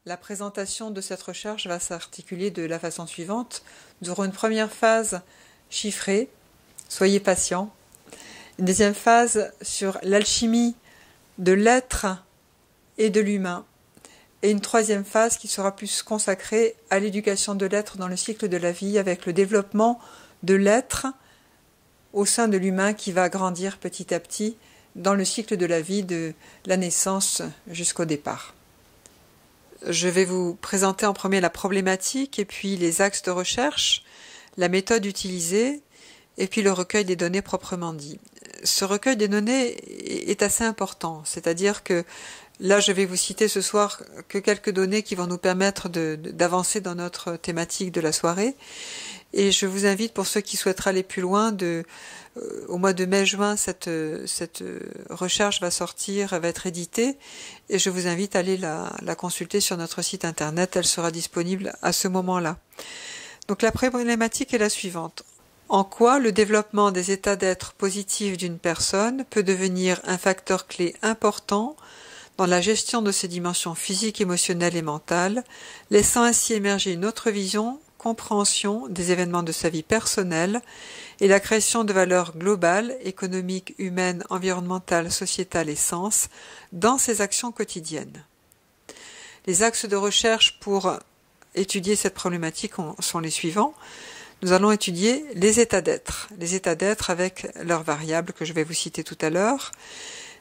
La présentation de cette recherche va s'articuler de la façon suivante. Nous aurons une première phase chiffrée, soyez patients. Une deuxième phase sur l'alchimie de l'être et de l'humain. Et une troisième phase qui sera plus consacrée à l'éducation de l'être dans le cycle de la vie avec le développement de l'être au sein de l'humain qui va grandir petit à petit dans le cycle de la vie de la naissance jusqu'au départ. Je vais vous présenter en premier la problématique et puis les axes de recherche, la méthode utilisée et puis le recueil des données proprement dit. Ce recueil des données est assez important, c'est-à-dire que là je vais vous citer ce soir que quelques données qui vont nous permettre d'avancer dans notre thématique de la soirée et je vous invite pour ceux qui souhaiteraient aller plus loin au mois de mai-juin, cette recherche va être éditée et je vous invite à aller la consulter sur notre site internet, elle sera disponible à ce moment-là. Donc la problématique est la suivante. En quoi le développement des états d'être positifs d'une personne peut devenir un facteur clé important dans la gestion de ses dimensions physiques, émotionnelles et mentales, laissant ainsi émerger une autre vision, compréhension des événements de sa vie personnelle et la création de valeurs globales, économiques, humaines, environnementales, sociétales et sens dans ses actions quotidiennes. Les axes de recherche pour étudier cette problématique sont les suivants. Nous allons étudier les états d'être avec leurs variables que je vais vous citer tout à l'heure.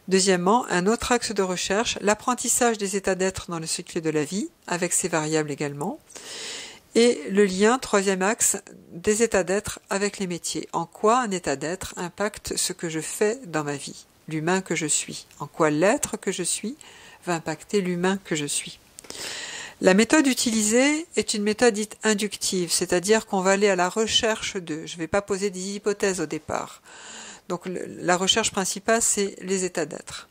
Deuxièmement, un autre axe de recherche, l'apprentissage des états d'être dans le cycle de la vie, avec ses variables également. Et le lien, troisième axe, des états d'être avec les métiers. En quoi un état d'être impacte ce que je fais dans ma vie, l'humain que je suis. En quoi l'être que je suis va impacter l'humain que je suis. La méthode utilisée est une méthode dite inductive, c'est-à-dire qu'on va aller à la recherche de. Je ne vais pas poser des hypothèses au départ. Donc la recherche principale, c'est les états d'être.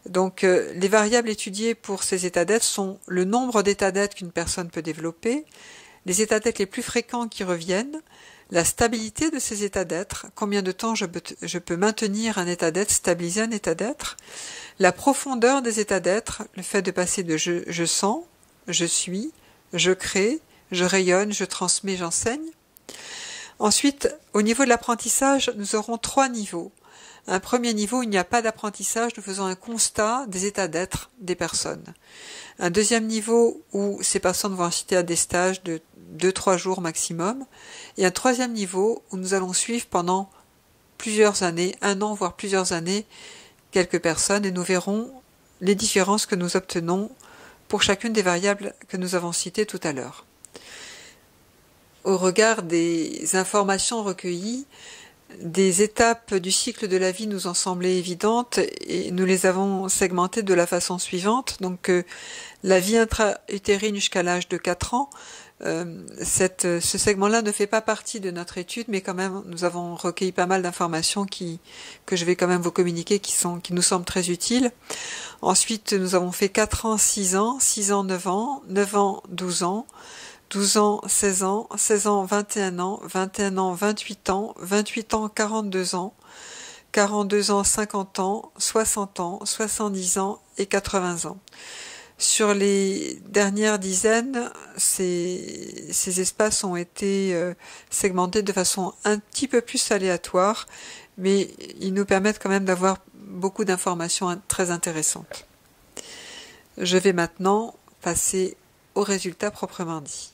Donc les variables étudiées pour ces états d'être sont le nombre d'états d'être qu'une personne peut développer, les états d'être les plus fréquents qui reviennent, la stabilité de ces états d'être, combien de temps je peux maintenir un état d'être, stabiliser un état d'être, la profondeur des états d'être, le fait de passer de je sens, je suis, je crée, je rayonne, je transmets, j'enseigne. Ensuite, au niveau de l'apprentissage, nous aurons 3 niveaux. Un premier niveau où il n'y a pas d'apprentissage, nous faisons un constat des états d'être des personnes. Un deuxième niveau où ces personnes vont inciter à des stages de 2-3 jours maximum. Et un troisième niveau où nous allons suivre pendant plusieurs années, 1 an voire plusieurs années, quelques personnes et nous verrons les différences que nous obtenons pour chacune des variables que nous avons citées tout à l'heure. Au regard des informations recueillies, des étapes du cycle de la vie nous ont semblé évidentes et nous les avons segmentées de la façon suivante. Donc la vie intra-utérine jusqu'à l'âge de 4 ans, ce segment-là ne fait pas partie de notre étude, mais quand même nous avons recueilli pas mal d'informations que je vais quand même vous communiquer qui nous semblent très utiles. Ensuite nous avons fait 4 ans, 6 ans, 6 ans, 9 ans, 9 ans, 12 ans, 12 ans, 16 ans, 16 ans, 21 ans, 21 ans, 28 ans, 28 ans, 42 ans, 42 ans, 50 ans, 60 ans, 70 ans et 80 ans. Sur les dernières dizaines, ces espaces ont été segmentés de façon un petit peu plus aléatoire, mais ils nous permettent quand même d'avoir beaucoup d'informations très intéressantes. Je vais maintenant passer aux résultats proprement dit.